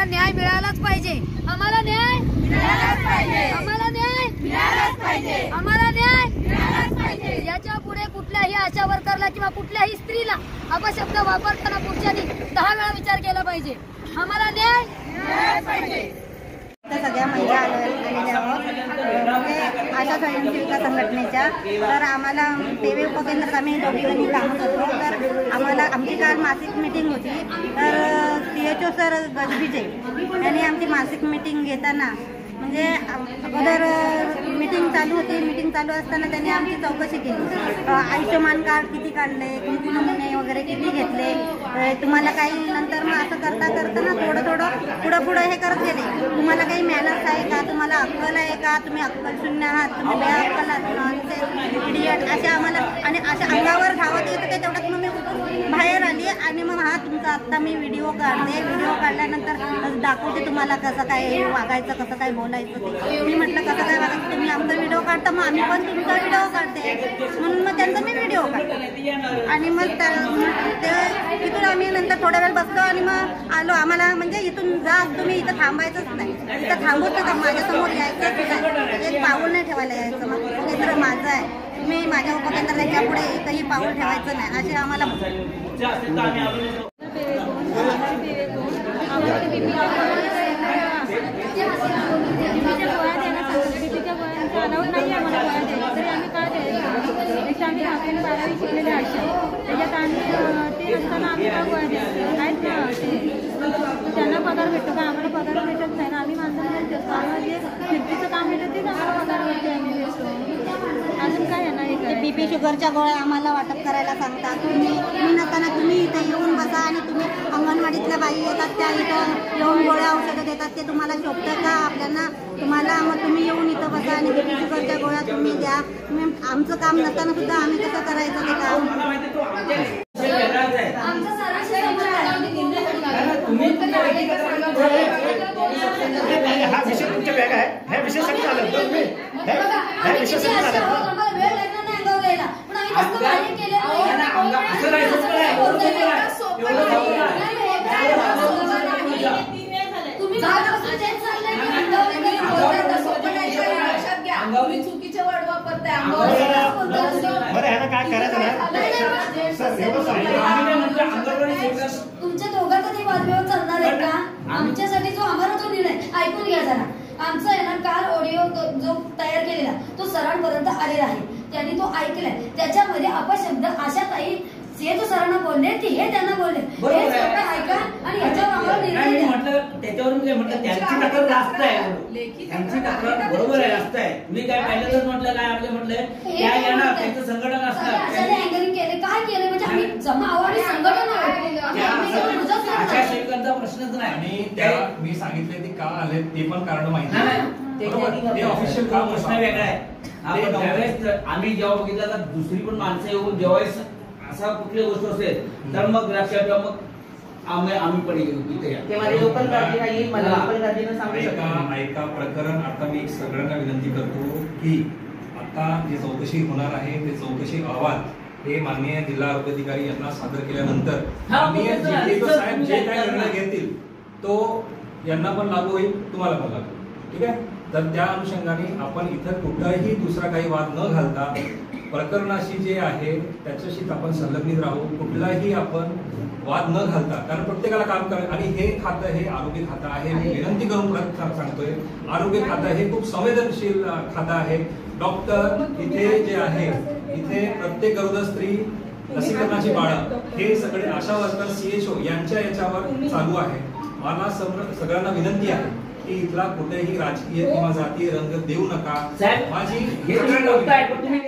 आम्हाला न्याय मिळालाच पाहिजे, आम्हाला न्याय मिळालाच पाहिजे, आम्हाला न्याय मिळालाच पाहिजे, आम्हाला न्याय मिळालाच पाहिजे। याच्या पुढे कुठल्याही आशा वर्करला किंवा कुठल्याही स्त्रीला अपशब्द वापरताना पुरुषांनी 10 वेळा विचार केला पाहिजे। आम्हाला न्याय मिळालाच पाहिजे। सगळ्या महिला आलेल्या आहोत आशा स्वयंसेविका संघटनेच्या। तर आम्हाला सेवे उपकेंद्रात आम्ही दोघीजणी काम करतो। तर आम्हाला आमची काल मासिक मीटिंग होती। तर CHO सर गजबीजे यांनी आमची मासिक मीटिंग घेताना म्हणजे अगोदर मीटिंग चालू होती। मीटिंग चालू असताना त्यांनी आमची चौकशी केली, आयुष्यमान कार्ड किती काढले, किती नमुने वगैरे किती घेतले, तुम्हाला काही नंतर मग असं करता करता ना थोडं पुढं हे करत गेले, तुम्हाला काही मॅनर्स आहे का, तुम्हाला अक्कल आहे का, तुम्ही अक्कल शून्य आहात, तुम्ही बेअक्कल आहात, इडियट असे आम्हाला आणि अशा अंगावर धावत येतं ते। तेवढ्यात मग मी बाहेर आली आणि मग हा तुमचा आत्ता मी व्हिडिओ काढते, व्हिडिओ काढल्यानंतर दाखवते तुम्हाला कसं काय वागायचं, कसं काय बोलायचं ते। मी म्हटलं कसं काय वागायचं, तुम्ही आमचा व्हिडिओ काढता मग आम्ही पण तुमचा व्हिडिओ काढते, म्हणून मग त्यांचा मी व्हिडिओ काढते। आणि मग तिथून आम्ही नंतर थोडा वेळ बसलो आणि मग आलो। आम्हाला म्हणजे इथून जा, तुम्ही इथं थांबायचंच नाही, इथं थांबूच नका, माझ्यासमोर यायचं, एक पाऊल नाही ठेवायला यायचं, मग उपकेंद्र माझं आहे, तुम्ही माझ्या उपकेंद्राच्या पुढे एकही पाऊल ठेवायचं नाही असे आम्हाला। अलाउड नाही आहे आम्हाला गोळ्या द्यायला, तरी आम्ही काय द्यायचं? एक आम्ही 11वी शिकलेले आशा, त्याच्यात आम्ही ते असताना आम्ही काय गोळ्या द्यायचं? आहेत ना ते त्यांना पगार भेटतो का? आम्हाला पगार भेटत नाही ना, आम्ही माणसांना देतो, आम्हाला जे फिरतीचं काम भेटतं तेच आम्हाला पगारवरती आम्ही देतो। अजून काय आहे ना, हे BP शुगरच्या गोळ्या आम्हाला वाटप करायला सांगतात। तुम्ही नसताना तुम्ही इथे येऊन बसा आणि तुम्ही अंगणवाडीतल्या बाई येतात त्या इथं येऊन गोळ्या औषधं देतात, ते तुम्हाला शोभतं का आपल्याला? तुम्हाला मग तुम्ही येऊन इथं बसा आणि BP शुगरच्या गोळ्या तुम्ही द्या। तुम्ही आमचं काम नसताना सुद्धा आम्ही कसं करायचं ते काम? हा विषय तुमच्या बॅग आहे, ह्या विषयासाठी आलं तुम्ही, ह्या विषयासाठी आलं चुकीचे वर्ड वापरताय। बरं ह्याला काय करायचं तुमच्या दोघांचा ते वादविवाद चालणार आहे का? आमच्यासाठी जो आम्हाला जो निर्णय ऐकून घ्या जरा। आमचा आहे ना काल ऑडिओ जो तयार केलेला तो सरांपर्यंत आलेला आहे, त्यांनी तो ऐकलाय। त्याच्यामध्ये अपशब्द आशाताई CHO सरांना बोलले की हे त्यांना बोलले, हे सगळं ऐका आणि ह्याच्यावर आम्हाला निर्णय द्या। म्हटलं त्याच्यावरून काय म्हटलं, त्यांची तक्रार जास्त आहे, त्यांची तक्रार बरोबर आहे, जास्त आहे। मी काय पहिल्यांदाच म्हटलं काय आपले म्हटलं काय येणार त्यांचं संघटन असणार, अँकरिंग केले काय केले म्हणजे आम्ही जमा आहोत आणि संघटन आहोत, आशा सेविकांचा प्रश्नच नाही। आणि त्या मी सांगितले ते का आले ते पण कारण माहिती नाही, ते ऑफिशियल काम प्रश्न वेगळा आहे। आपण ज्यावेळेस आम्ही जेव्हा बघितलं तर दुसरी पण माणसं येऊन जेव्हा असा कुठली गोष्ट असेल तर मग लक्षात ठेवा, मग आम्ही पण ऐका प्रकरण। आता मी सगळ्यांना विनंती करतो की आता जे चौकशी होणार आहे ते चौकशी अहवाल हे माननीय जिल्हा आरोग्याधिकारी यांना सादर केल्यानंतर माननीय साहेब जे काय निर्णय घेतील तो यांना पण लागू होईल, तुम्हाला पण लागू, ठीक आहे? तर त्या अनुषंगाने आपण इथं कुठलाही दुसरा काही वाद न घालता प्रकरणाशी जे आहे त्याच्याशी आपण संलग्नित राहू, कुठलाही आपण वाद न घालता, कारण प्रत्येकाला काम करायचं। आणि हे खातं हे आरोग्य खातं आहे, मी विनंती करून सांगतोय, आरोग्य खातं हे खूप संवेदनशील खातं आहे। डॉक्टर इथे जे आहे, इथे प्रत्येक गरोदर स्त्री, लसीकरणाची बाळं हे सगळे आशा वर्कर CHO यांच्या याच्यावर चालू आहे। मला सगळ्यांना विनंती आहे की इथला कुठेही राजकीय किंवा जातीय रंग देऊ नका। माझी